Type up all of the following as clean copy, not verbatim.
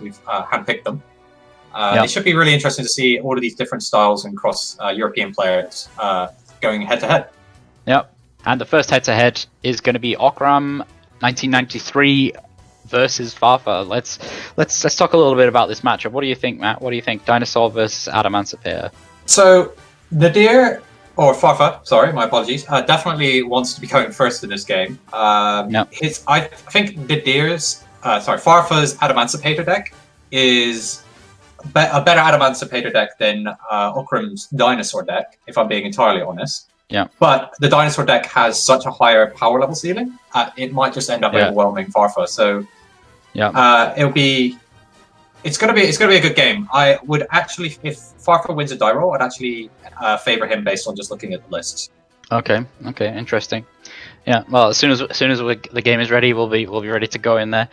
We've handpicked them. It should be really interesting to see all of these different styles and cross European players going head-to-head. Yep. And the first head-to-head is going to be ocram1993 versus Farfa. Let's talk a little bit about this matchup. What do you think, Matt? What do you think? Dinosaur versus Adamantipator. So Nadir, or Farfa, sorry, my apologies, definitely wants to be going first in this game. I think Farfa's Adamantipator deck is a better Adamantipator deck than Ocram's Dinosaur deck, if I'm being entirely honest. Yeah. But the Dinosaur deck has such a higher power level ceiling, it might just end up overwhelming Farfa. So it's gonna be a good game. I would actually, if Farfa wins a die roll, I'd actually favor him based on just looking at the lists. Okay, interesting. Yeah, well, as soon as the game is ready, we'll be ready to go in there.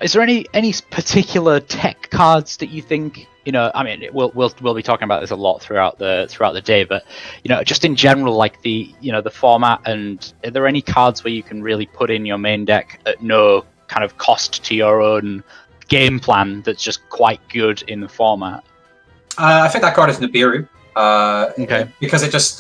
Is there any particular tech cards that you think, I mean, we'll be talking about this a lot throughout the day, but just in general, like the format, and are there any cards where you can really put in your main deck at no kind of cost to your own game plan that's just quite good in the format? I think that card is Nibiru. Because it just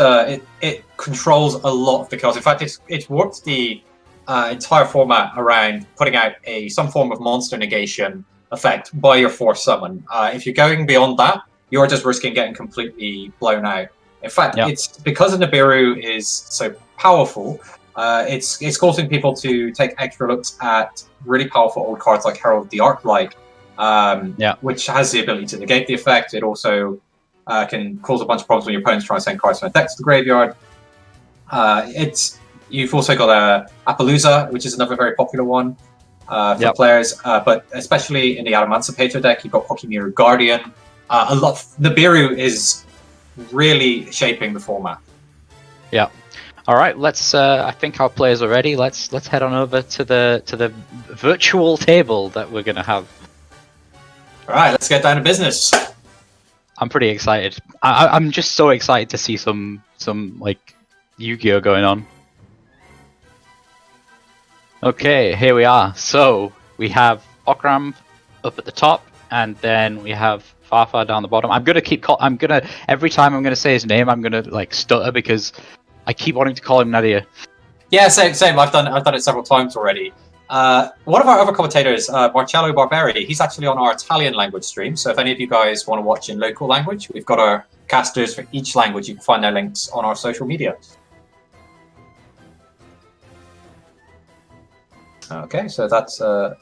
it controls a lot of the kills. In fact, it's warped the entire format around putting out some form of monster negation effect by your force summon. If you're going beyond that, you're just risking getting completely blown out. In fact, it's because Nibiru is so powerful. It's causing people to take extra looks at really powerful old cards like Herald of the Arclight, which has the ability to negate the effect. It also can cause a bunch of problems when your opponent's trying to send cards from a deck to the graveyard. You've also got Appaloosa, which is another very popular one for players, but especially in the Adamantipator deck, you've got Kokimiru Guardian. Nibiru is really shaping the format. Yeah. All right, let's. I think our players are ready. Let's head on over to the virtual table that we're going to have. All right, let's get down to business. I'm pretty excited. I'm just so excited to see some like Yu-Gi-Oh going on. Okay, here we are. So we have Ocram up at the top, and then we have Farfa down the bottom. I'm gonna every time I'm gonna say his name, I'm gonna like stutter because I keep wanting to call him Nadir. Yeah, same. I've done it several times already. One of our other commentators, Marcello Barberi, he's actually on our Italian language stream. So if any of you guys want to watch in local language, we've got our casters for each language. You can find their links on our social media. Okay, so that's 7,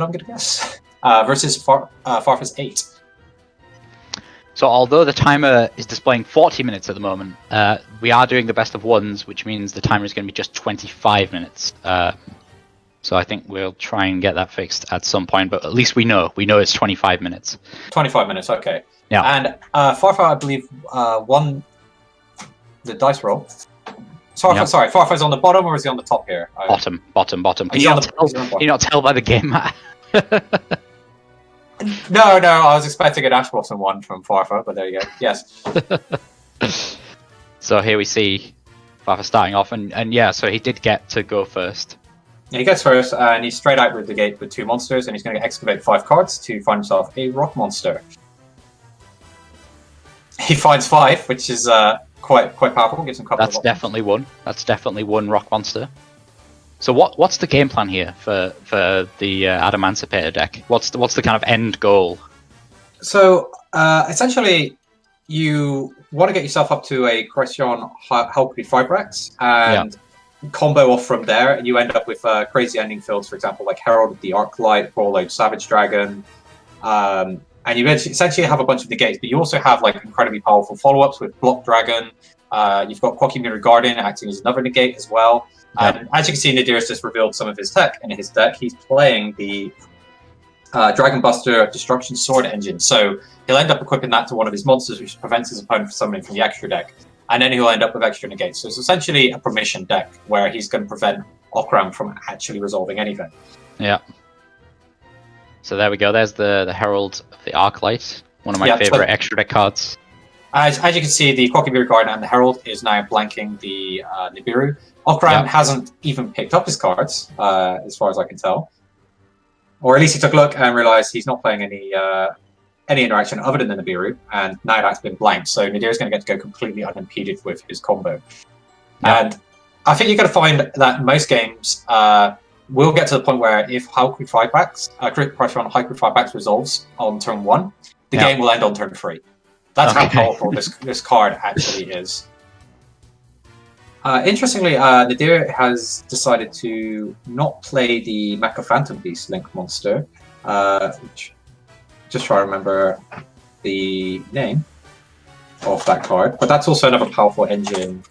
I'm going to guess, versus Farfa's 8. So although the timer is displaying 40 minutes at the moment, we are doing the best of ones, which means the timer is going to be just 25 minutes. So I think we'll try and get that fixed at some point, but at least we know it's 25 minutes. 25 minutes, okay. Yeah. And Farfa, I believe, won the dice roll. Sorry, Farfa's on the bottom, or is he on the top here? Bottom. Can you not tell by the game, Matt? No, I was expecting an Ash Blossom one from Farfa, but there you go. Yes. So here we see Farfa starting off, and yeah, so he did get to go first. Yeah, he gets first, and he's straight out with the gate with 2 monsters, and he's going to excavate 5 cards to find himself a rock monster. He finds 5, which is quite powerful. Gives him a couple. That's definitely one. That's definitely one rock monster. So what's the game plan here for the Adamantipator deck? What's the kind of end goal? So essentially, you want to get yourself up to a Question Halkry Fibrax and combo off from there, and you end up with crazy ending fields, for example, like Herald of the Arclight, Prologue Savage Dragon, and you essentially have a bunch of negates, but you also have like incredibly powerful follow-ups with Block Dragon. You've got Kokimiru Guardian acting as another negate as well. And as you can see, Nadir has just revealed some of his tech. In his deck, he's playing the Dragon Buster Destruction Sword Engine. So he'll end up equipping that to one of his monsters, which prevents his opponent from summoning from the extra deck. And then he'll end up with extra negates. So it's essentially a permission deck where he's going to prevent Ocram from actually resolving anything. Yeah. So there we go. There's the Herald of the Arclight, one of my favorite extra deck cards. As you can see, the Kokimiru Guardian and the Herald is now blanking the Nibiru. Ocram hasn't even picked up his cards, as far as I can tell. or at least he took a look and realized he's not playing any interaction other than the Nibiru, and now that's been blanked. So Nadir's going to get to go completely unimpeded with his combo. Yeah. And I think you're going to find that most games will get to the point where if Haiku Firebacks, crit pressure on Haiku Firebacks resolves on turn 1, the game will end on turn 3. That's how powerful this card actually is. Interestingly, Nadir has decided to not play the Mecha Phantom Beast Link monster, which, just try to remember the name of that card, but that's also another powerful engine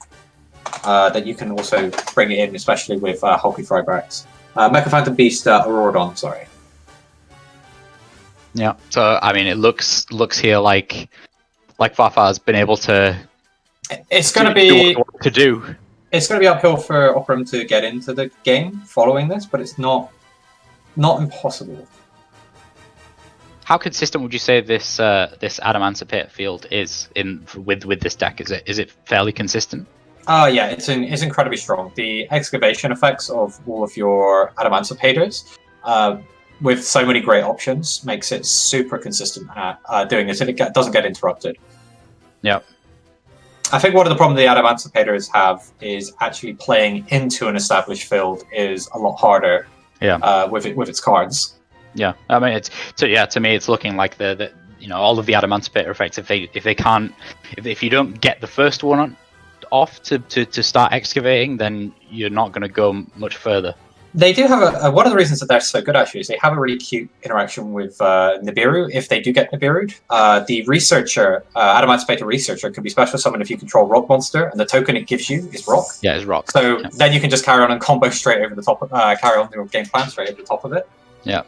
that you can also bring it in, especially with Hulky Firebacks. Mecha Phantom Beast Auroradon, sorry. Yeah, so I mean, it looks here like Farfa has been able to. It's going to be what to do. It's going to be uphill for Ocram to get into the game following this, but it's not impossible. How consistent would you say this this Adamancipate field is with this deck? Is it fairly consistent? Yeah, it's incredibly strong. The excavation effects of all of your Adamancipators, with so many great options, makes it super consistent at doing this, and it doesn't get interrupted. Yep. I think one of the problems the Adamancipators have is actually playing into an established field is a lot harder. Yeah. With its cards. Yeah, I mean, to me, it's looking like the all of the Adamancipator effects. If you don't get the first one off to start excavating, then you're not going to go much further. They do have one of the reasons that they're so good actually is they have a really cute interaction with Nibiru. If they do get Nibiru'd, the researcher, Adamancipator researcher, can be special summoned if you control Rock Monster, and the token it gives you is Rock. Yeah, it's Rock. So then you can just carry on and combo straight over the top. Carry on your game plan straight over the top of it. Yeah.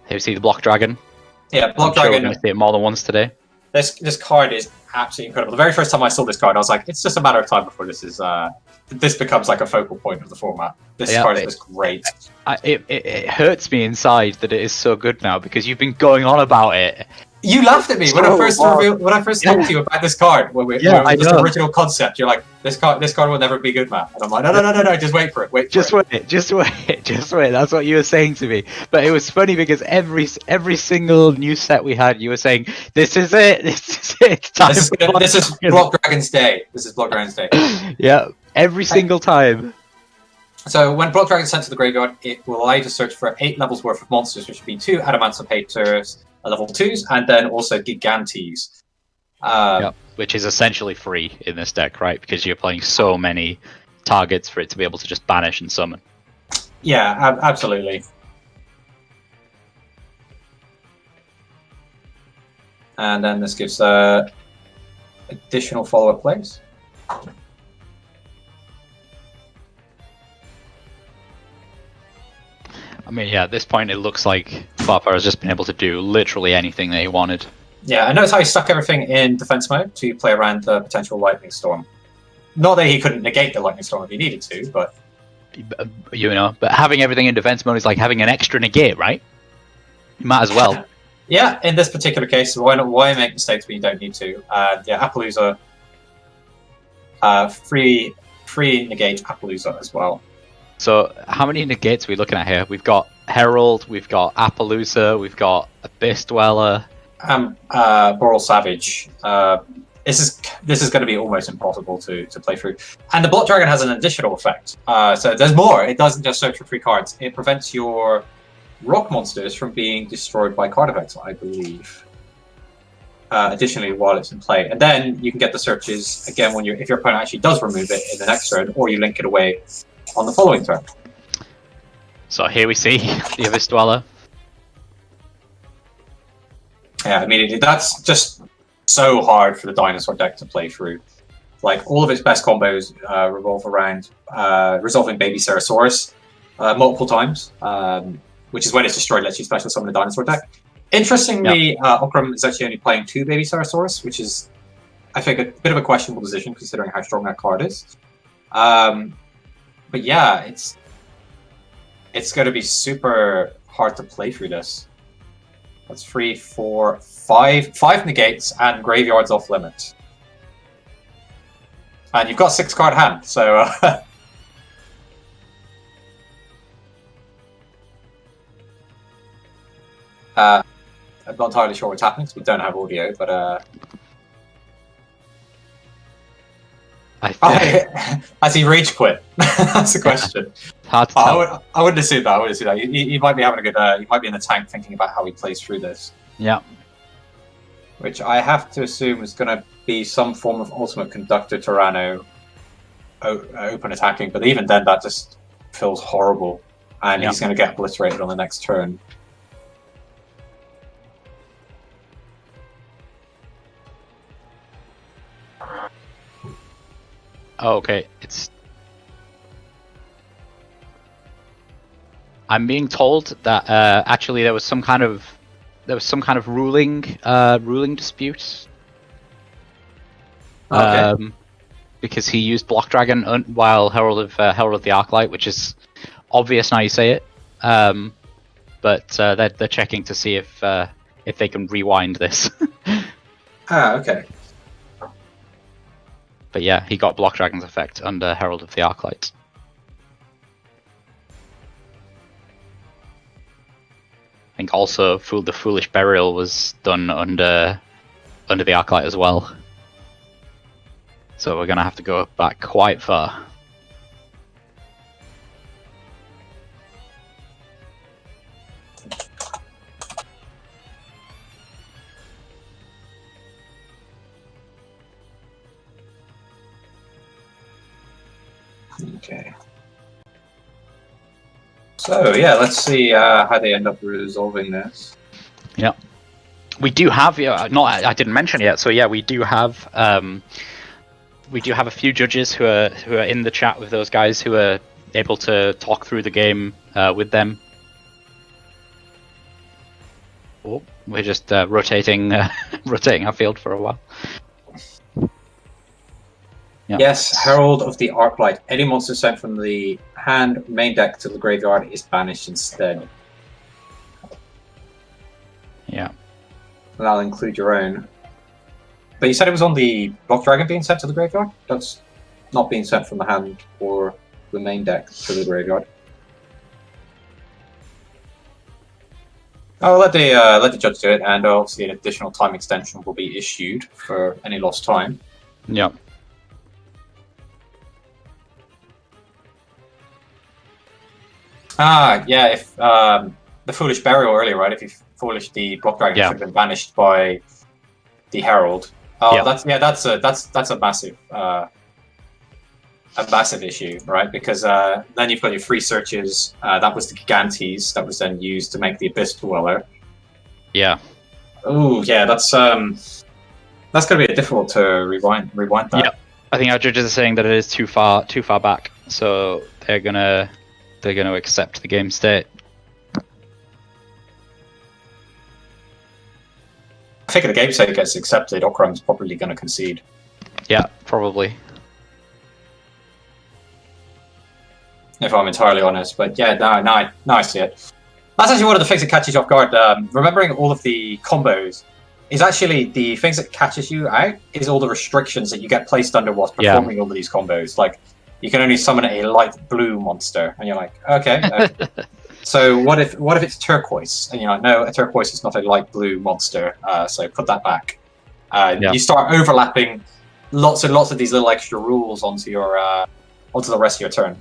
Here we see the Block Dragon. Yeah, Block Dragon. We're going to see it more than once today. This card is absolutely incredible. The very first time I saw this card, I was like, it's just a matter of time before this becomes like a focal point of the format. This card is great. It hurts me inside that it is so good now because you've been going on about it. You laughed at me when I first talked to you about this card. This original concept. You're like, this card will never be good, Matt. And I'm like, no, just wait for it. Just wait. That's what you were saying to me. But it was funny because every single new set we had, you were saying, this is it. It's time. This is Block Dragon's Day. This is Block Dragon's Day. Yeah, every single time. So when Block Dragon is sent to the graveyard, it will allow you to search for 8 levels worth of monsters, which would be 2 Adamancipators, level 2s, and then also Gigantes. Which is essentially free in this deck, right? Because you're playing so many targets for it to be able to just banish and summon. Yeah, absolutely. And then this gives additional follow-up plays. I mean, yeah, at this point it looks like Farfa has just been able to do literally anything that he wanted. Yeah, and notice how he stuck everything in defense mode to play around the potential Lightning Storm. Not that he couldn't negate the Lightning Storm if he needed to, but... But having everything in defense mode is like having an extra negate, right? You might as well. Yeah, in this particular case, why make mistakes when you don't need to? Yeah, Appaloosa. Free negate Appaloosa as well. So, how many negates are we looking at here? We've got Herald, we've got Appaloosa, we've got Abyss Dweller. Boral Savage. This is going to be almost impossible to play through. And the Block Dragon has an additional effect. So there's more. It doesn't just search for free cards. It prevents your rock monsters from being destroyed by card effects, I believe. Additionally, while it's in play. And then you can get the searches again if your opponent actually does remove it in the next turn, or you link it away on the following turn. So here we see the Abyss Dweller. Yeah, immediately. That's just so hard for the dinosaur deck to play through. Like, all of its best combos revolve around resolving Baby Ceratosaurus multiple times, which is when it's destroyed, lets you special summon the dinosaur deck. Interestingly, Ocram is actually only playing 2 Baby Ceratosaurus, which is, I think, a bit of a questionable decision considering how strong that card is. But yeah, it's going to be super hard to play through this. That's 3, 4, 5 negates and graveyards off limit. And you've got 6-card hand, so I'm not entirely sure what's happening because we don't have audio, but has he rage quit? That's the question. Hard to tell. I wouldn't assume that. I wouldn't assume that. He might be having a good. He might be in the tank thinking about how he plays through this. Yeah. Which I have to assume is going to be some form of ultimate conductor Tyranno open attacking, but even then, that just feels horrible, and he's going to get obliterated on the next turn. Oh, okay. I'm being told that actually there was some kind of ruling dispute. Okay. Because he used Block Dragon while Herald of the Arclight, which is obvious now you say it. But they're checking to see if they can rewind this. Okay. But yeah, he got Block Dragon's effect under Herald of the Arclight. I think also the Foolish Burial was done under the Arclight as well. So we're going to have to go back quite far. Okay. So yeah, let's see how they end up resolving this. Yeah, we do have. I didn't mention yet. So yeah, we do have. We do have a few judges who are in the chat with those guys who are able to talk through the game with them. Oh, we're just rotating our field for a while. Yeah. Yes, Herald of the Arclight. Any monster sent from the hand main deck to the graveyard is banished instead. Yeah. And that'll include your own. But you said it was on the Block Dragon being sent to the graveyard? That's not being sent from the hand or the main deck to the graveyard. I'll let the judge do it, and obviously an additional time extension will be issued for any lost time. Yeah. Yeah, if the Foolish Burial earlier, right? If you foolish the Block Dragon should have been banished by the Herald. That's a massive issue, right? Because then you've got your free searches. That was the Gigantes that was then used to make the Abyss Dweller. Yeah. Oh yeah, that's going to be difficult to rewind that. Yeah, I think our judges are saying that it is too far back, so they're gonna accept the game state. I think if the game state gets accepted, Ocram's probably going to concede. Yeah, probably. If I'm entirely honest, but yeah, no, I see it. That's actually one of the things that catches you off guard. Remembering all of the combos is actually the things that catches you out is all the restrictions that you get placed under whilst performing all of these combos. Like, you can only summon a light blue monster, and you're like, okay. So what if it's turquoise? And you're like, no, a turquoise is not a light blue monster. So put that back. You start overlapping lots and lots of these little extra rules onto the rest of your turn.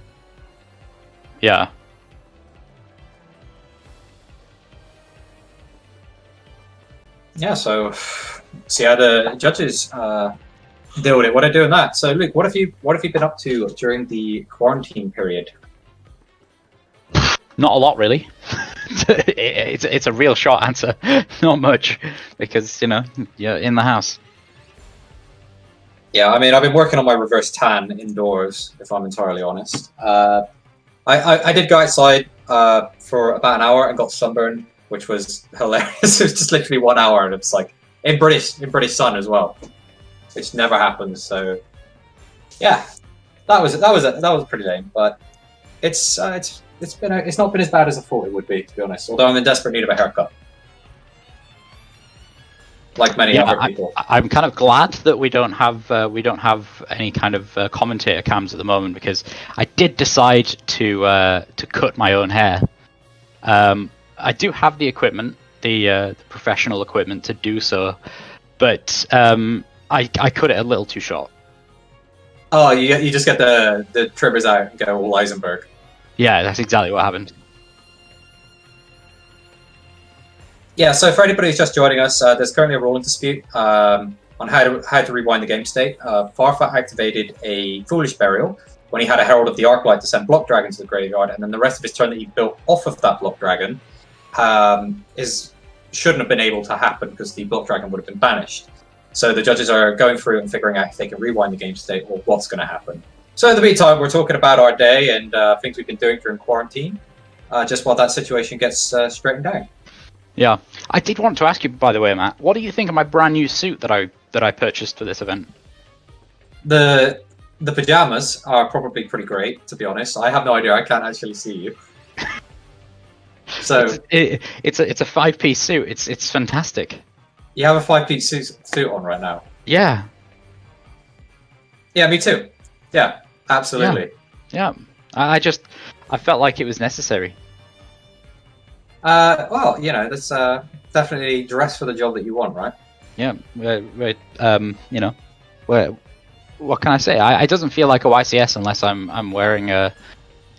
Yeah. Yeah, so see how the judges deal with it. What are doing that? So Luke, what have you been up to during the quarantine period? Not a lot, really. It's a real short answer. Not much, because you're in the house. Yeah, I mean, I've been working on my reverse tan indoors, if I'm entirely honest. I did go outside for about an hour and got sunburned, which was hilarious. It was just literally 1 hour, and it's like in British sun as well, which never happens. So yeah, that was pretty lame, but it's not been as bad as I thought it would be, to be honest. Although I'm in desperate need of a haircut, like many other people. I'm kind of glad that we don't have any kind of commentator cams at the moment, because I did decide to cut my own hair. I do have the equipment. the professional equipment to do so, but I cut it a little too short. Oh, you just get the trimmers out and go all Eisenberg. Yeah, that's exactly what happened. Yeah, so for anybody who's just joining us, there's currently a ruling dispute on how to rewind the game state. Farfa activated a Foolish Burial when he had a Herald of the Arclight to send Block Dragon to the graveyard, and then the rest of his turn that he built off of that Block Dragon shouldn't have been able to happen because the Block Dragon would have been banished. So the judges are going through and figuring out if they can rewind the game state or what's going to happen. So in the meantime, we're talking about our day and things we've been doing during quarantine, just while that situation gets straightened out. Yeah, I did want to ask you, by the way, Matt. What do you think of my brand new suit that I purchased for this event? The pajamas are probably pretty great, to be honest. I have no idea. I can't actually see you. So it's a 5-piece suit. It's fantastic. You have a 5-piece suit on right now. Yeah. Yeah, me too. Yeah, absolutely. Yeah. I felt like it was necessary. Well, you know, that's definitely dress for the job that you want, right? Yeah. You know, what can I say? It doesn't feel like a YCS unless I'm wearing a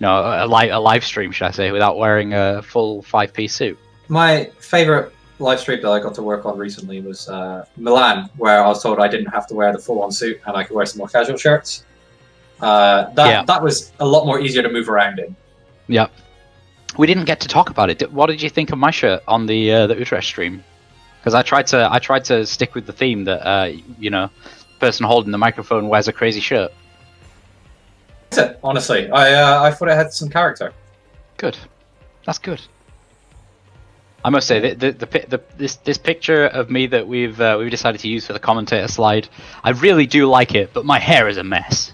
live stream, should I say, without wearing a full 5-piece suit. My favorite live stream that I got to work on recently was Milan, where I was told I didn't have to wear the full-on suit and I could wear some more casual shirts. That was a lot more easier to move around in. Yep. We didn't get to talk about it. What did you think of my shirt on the Utrecht stream? Because I tried to stick with the theme that you know, the person holding the microphone wears a crazy shirt. That's it. Honestly, I thought it had some character. Good. That's good. I must say this picture of me that we've decided to use for the commentator slide, I really do like it, but my hair is a mess.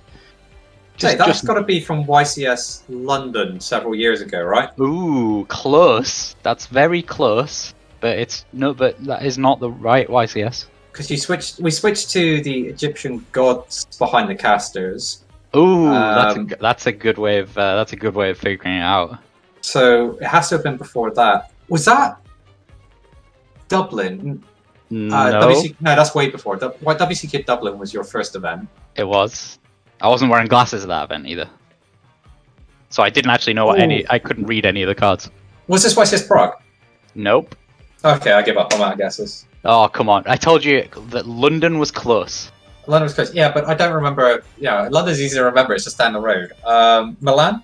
That's got to be from YCS London several years ago, right? Ooh, close. That's very close, but but that is not the right YCS. Because we switched to the Egyptian gods behind the casters. Ooh, that's a good way of figuring it out. So it has to have been before that. Was that Dublin? No, no, that's way before. WC Kid Dublin was your first event. It was. I wasn't wearing glasses at that event either, so I didn't actually know I couldn't read any of the cards. Was this YCS Prague? Nope. Okay, I give up. I'm out of guesses. Oh, come on. I told you that London was close. London was close. Yeah, but I don't remember. Yeah, London's easy to remember. It's just down the road. Milan?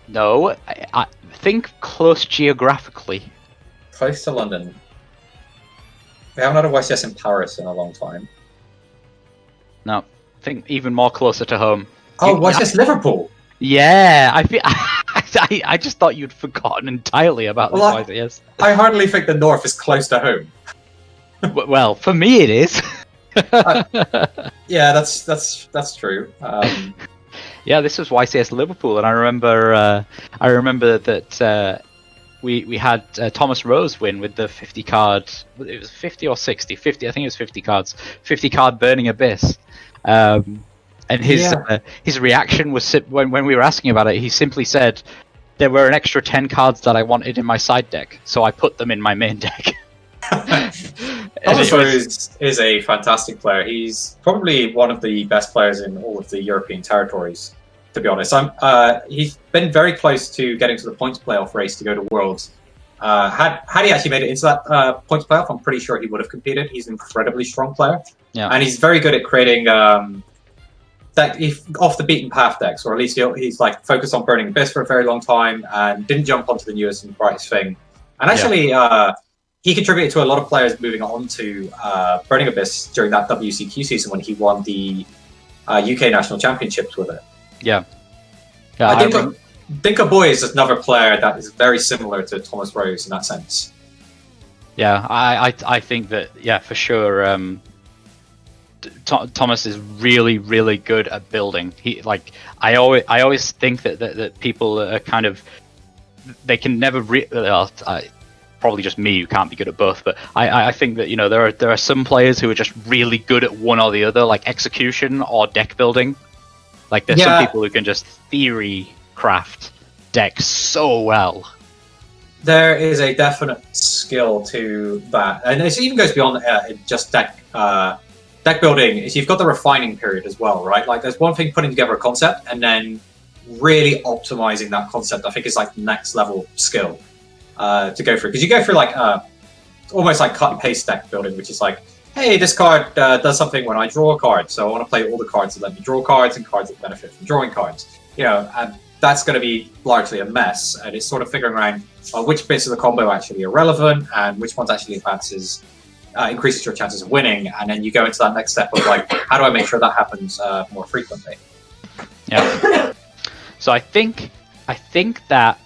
No. I think close geographically. Close to London. We haven't had a YCS in Paris in a long time. No. I think even more closer to home. Oh, YCS Liverpool? Yeah. I just thought you'd forgotten entirely about this YCS. I hardly think the North is close to home. Well, for me it is. Yeah, that's true. Yeah, this was YCS Liverpool, and I remember that we had Thomas Rose win with the 50 card. It was 50 or 60. 50. I think it was 50 cards. 50 card Burning Abyss. And his reaction was when we were asking about it. He simply said, "There were an extra 10 cards that I wanted in my side deck, so I put them in my main deck." Thomas Rose is a fantastic player. He's probably one of the best players in all of the European territories, to be honest. He's been very close to getting to the points playoff race to go to Worlds. Had he actually made it into that points playoff, I'm pretty sure he would have competed. He's an incredibly strong player. Yeah. And he's very good at creating off the beaten path decks, or at least he's like focused on Burning Abyss for a very long time and didn't jump onto the newest and brightest thing. And actually, he contributed to a lot of players moving on to Burning Abyss during that WCQ season when he won the UK National Championships with it. Yeah. Dinka Boy is another player that is very similar to Thomas Rose in that sense. Yeah, I think that, yeah, for sure. Thomas is really, really good at building. I always think that people are kind of, they can never probably just me who can't be good at both, but I think that, you know, there are some players who are just really good at one or the other, like execution or deck building. Like there's some people who can just theory craft decks so well. There is a definite skill to that, and this even goes beyond just deck building. Is you've got the refining period as well, right? Like, there's one thing putting together a concept, and then really optimizing that concept. I think is like the next level skill to go through, because you go through like almost like cut and paste deck building, which is like, hey, this card does something when I draw a card, so I want to play all the cards that let me draw cards and cards that benefit from drawing cards. You know, and that's going to be largely a mess, and it's sort of figuring around which bits of the combo actually are relevant and which ones actually increases your chances of winning, and then you go into that next step of like, how do I make sure that happens more frequently? Yeah. So I think that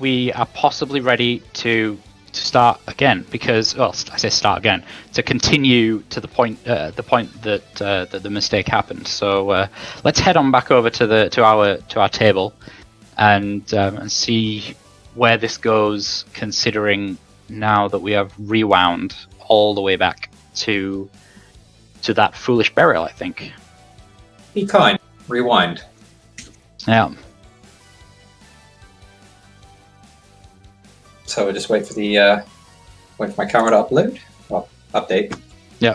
we are possibly ready to start again, because, well, I say start again, to continue to the point that the mistake happened. So let's head on back over to our table and see where this goes, considering now that we have rewound all the way back to that foolish burial, I think. Be kind. Rewind. Yeah. So we'll just wait for my camera to upload. Well, update. Yeah.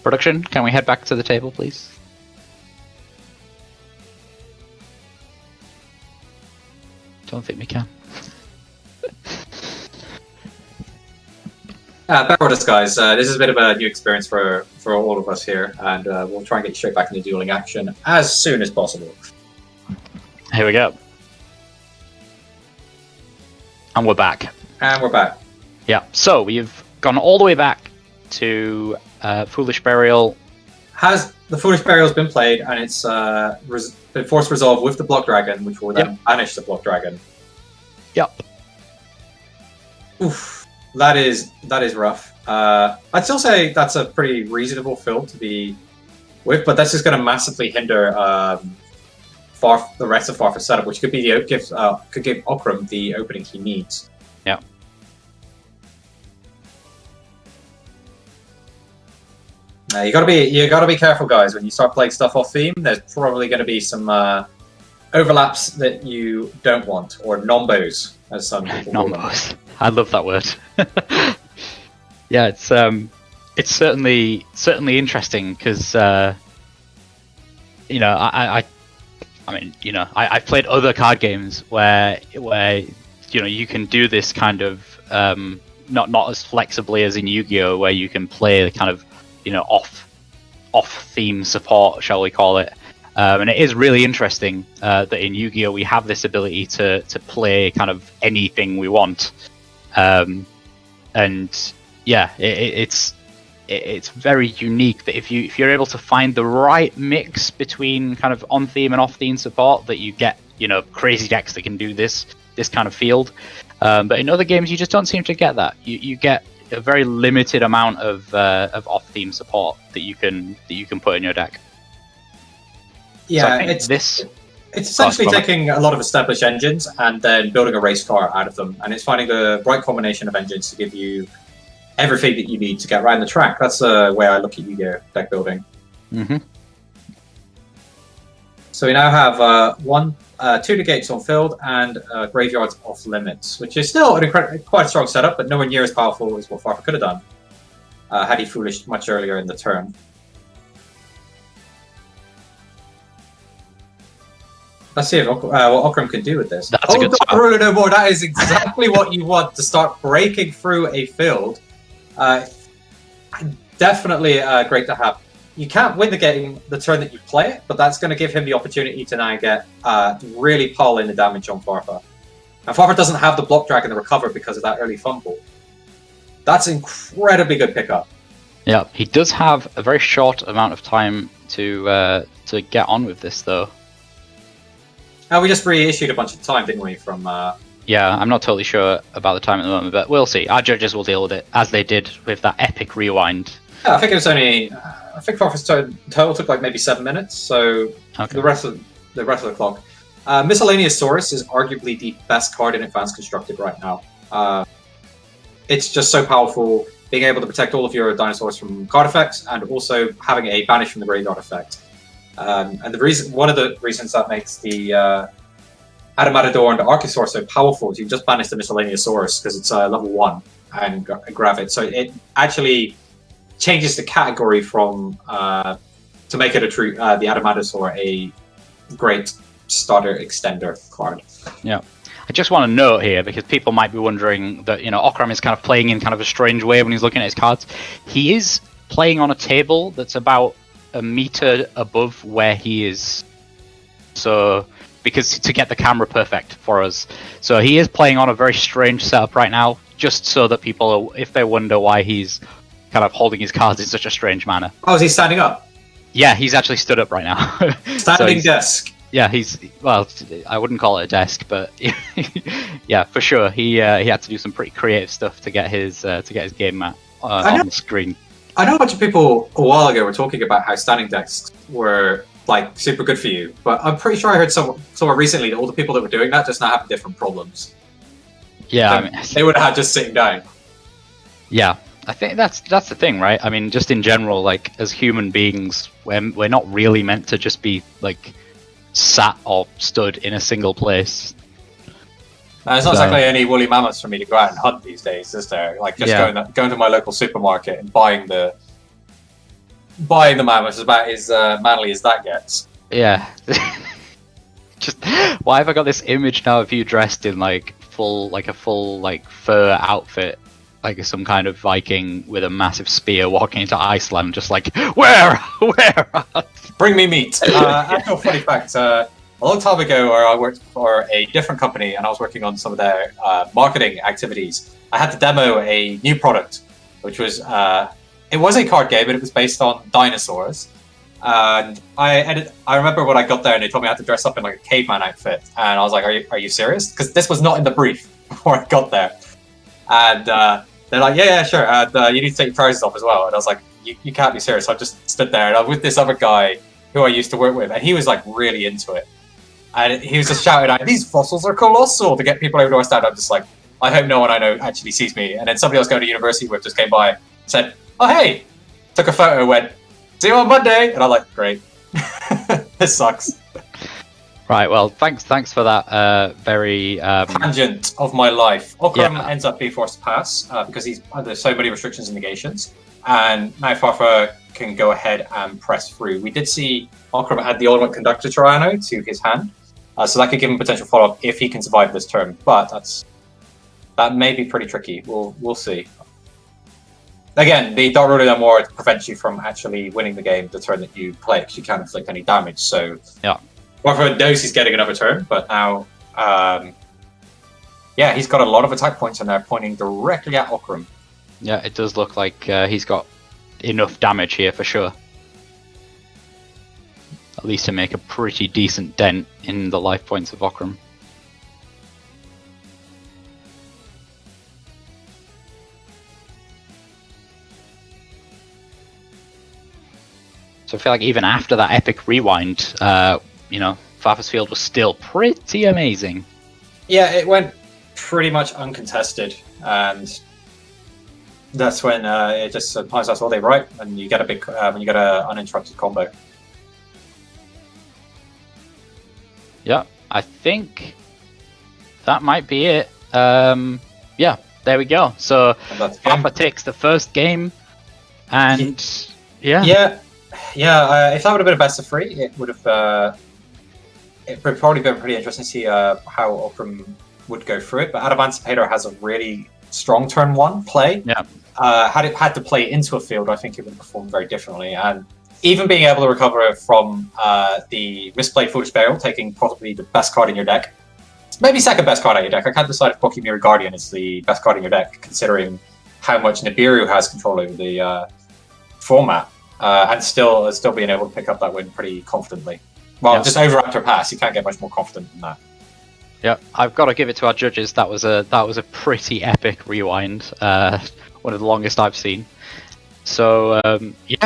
Production, can we head back to the table, please? Don't think we can. Bear with us, guys. This is a bit of a new experience for all of us here, and we'll try and get straight back into dueling action as soon as possible. Here we go. And we're back. And we're back. Yeah, so we've gone all the way back to Foolish Burial. Has the Foolish Burial's been played, and it's been forced resolve with the Block Dragon, which will then banish the Block Dragon. Yep. Oof. That is rough. I'd still say that's a pretty reasonable field to be with, but that's just going to massively hinder the rest of Farfa's setup, which could be could give Okram the opening he needs. Yeah. You gotta be careful, guys. When you start playing stuff off theme, there's probably going to be some overlaps that you don't want, or nombos, as some people call them. Nombos. I love that word. Yeah, it's certainly interesting, because you know, I mean, you know, I've played other card games where you know, you can do this kind of not as flexibly as in Yu-Gi-Oh, where you can play the kind of, you know, off theme support, shall we call it. And it is really interesting that in Yu-Gi-Oh we have this ability to play kind of anything we want, and yeah, it's very unique that if you're able to find the right mix between kind of on theme and off theme support, that you get, you know, crazy decks that can do this kind of field. But in other games you just don't seem to get that. You get a very limited amount of off theme support that you can put in your deck. Yeah, so it's essentially taking a lot of established engines and then building a race car out of them, and it's finding the right combination of engines to give you everything that you need to get around the track. That's the way I look at Yu-Gi-Oh deck building. Mm-hmm. So we now have two negates on field and graveyards off limits, which is still quite a strong setup, but nowhere near as powerful as what Farfa could have done had he Foolish much earlier in the turn. Let's see what Okram can do with this. That's a good spot. Ruler no more. That is exactly what you want to start breaking through a field. Definitely great to have. You can't win the game the turn that you play it, but that's going to give him the opportunity to now get really pile in the damage on Farfa. And Farfa doesn't have the Block Dragon to recover because of that early fumble. That's incredibly good pickup. Yeah, he does have a very short amount of time to get on with this, though. We just reissued a bunch of time, didn't we? From yeah, I'm not totally sure about the time at the moment, but we'll see. Our judges will deal with it as they did with that epic rewind. Yeah, I think it was only. I think Farfa's total took like maybe 7 minutes. So okay. the rest of the clock. Miscellaneous Saurus is arguably the best card in Advanced Constructed right now. It's just so powerful, being able to protect all of your dinosaurs from card effects, and also having a banish from the graveyard effect. And one of the reasons that makes the Adamatador and Archosaur so powerful, you can just banish the Miscellaneousaurus because it's level 1 and grab it. So it actually changes the category from to make it a true the Adamantosaur a great starter extender card. Yeah. I just want to note here, because people might be wondering that, you know, Ocram is kind of playing in kind of a strange way when he's looking at his cards. He is playing on a table that's about a meter above where he is. So, because to get the camera perfect for us. So he is playing on a very strange setup right now, just so that people, if they wonder why he's kind of holding his cards in such a strange manner. Oh, is he standing up? Yeah, he's actually stood up right now. Standing desk. Yeah, well, I wouldn't call it a desk, but yeah, for sure. He had to do some pretty creative stuff to get his game mat on the screen. I know a bunch of people a while ago were talking about how standing desks were like super good for you, but I'm pretty sure I heard somewhere recently that all the people that were doing that just now have different problems. Yeah, I mean, they would have had just sitting down. Yeah, I think that's the thing, right? I mean, just in general, like as human beings, we're not really meant to just be like sat or stood in a single place. It's not exactly any woolly mammoths for me to go out and hunt these days, is there? Like just going to my local supermarket and buying the mammoth is about as manly as that gets. Yeah. Just why have I got this image now of you dressed in like a full fur outfit, like some kind of Viking with a massive spear walking into Iceland, just like where? Bring me meat. Actual funny fact. A long time ago, I worked for a different company, and I was working on some of their marketing activities. I had to demo a new product, which was it was a card game, but it was based on dinosaurs. And I remember when I got there, and they told me I had to dress up in like a caveman outfit, and I was like, "Are you serious?" Because this was not in the brief before I got there. And they're like, "Yeah, sure. And you need to take your trousers off as well." And I was like, "You can't be serious." So I just stood there, and I was with this other guy who I used to work with, and he was like really into it. And he was just shouting out, "These fossils are colossal!" to get people over to our stand. I'm just like, I hope no one I know actually sees me. And then somebody else going to university with just came by, said, "Oh, hey!" Took a photo, went, "See you on Monday!" And I'm like, great. This sucks. Right, well, thanks for that very... tangent of my life. Ocram ends up being forced to pass because there's so many restrictions and negations. And now Farfa can go ahead and press through. We did see Ocram add the Ultimate Conductor Triano to his hand. So that could give him potential follow-up if he can survive this turn. But that may be pretty tricky. We'll see. Again, the Dark Ruler Memoir prevents you from actually winning the game the turn that you play, because you can't inflict any damage. So Farfa knows he's getting another turn, but now he's got a lot of attack points in there pointing directly at Ocram. Yeah, it does look like he's got enough damage here for sure. At least to make a pretty decent dent in the life points of Ocram. So I feel like even after that epic rewind, Farfa's Field was still pretty amazing. Yeah, it went pretty much uncontested, and that's when it just applies that's all they write, and you get a big when you get an uninterrupted combo. Yeah, I think that might be it. Yeah, there we go. So Farfa takes the first game, and if that would have been a best of 3, it would have probably been pretty interesting to see how Ocram would go through it. But Adamantipator has a really strong turn 1 play. Yeah. Had it had to play into a field, I think it would perform very differently. And even being able to recover from the misplayed Foolish Burial, taking possibly the best card in your deck, maybe second best card out of your deck. I can't decide if Pokemon Guardian is the best card in your deck, considering how much Nibiru has control over the format, and still being able to pick up that win pretty confidently. Well, just over after pass, you can't get much more confident than that. Yeah, I've got to give it to our judges. That was a pretty epic rewind. One of the longest I've seen. So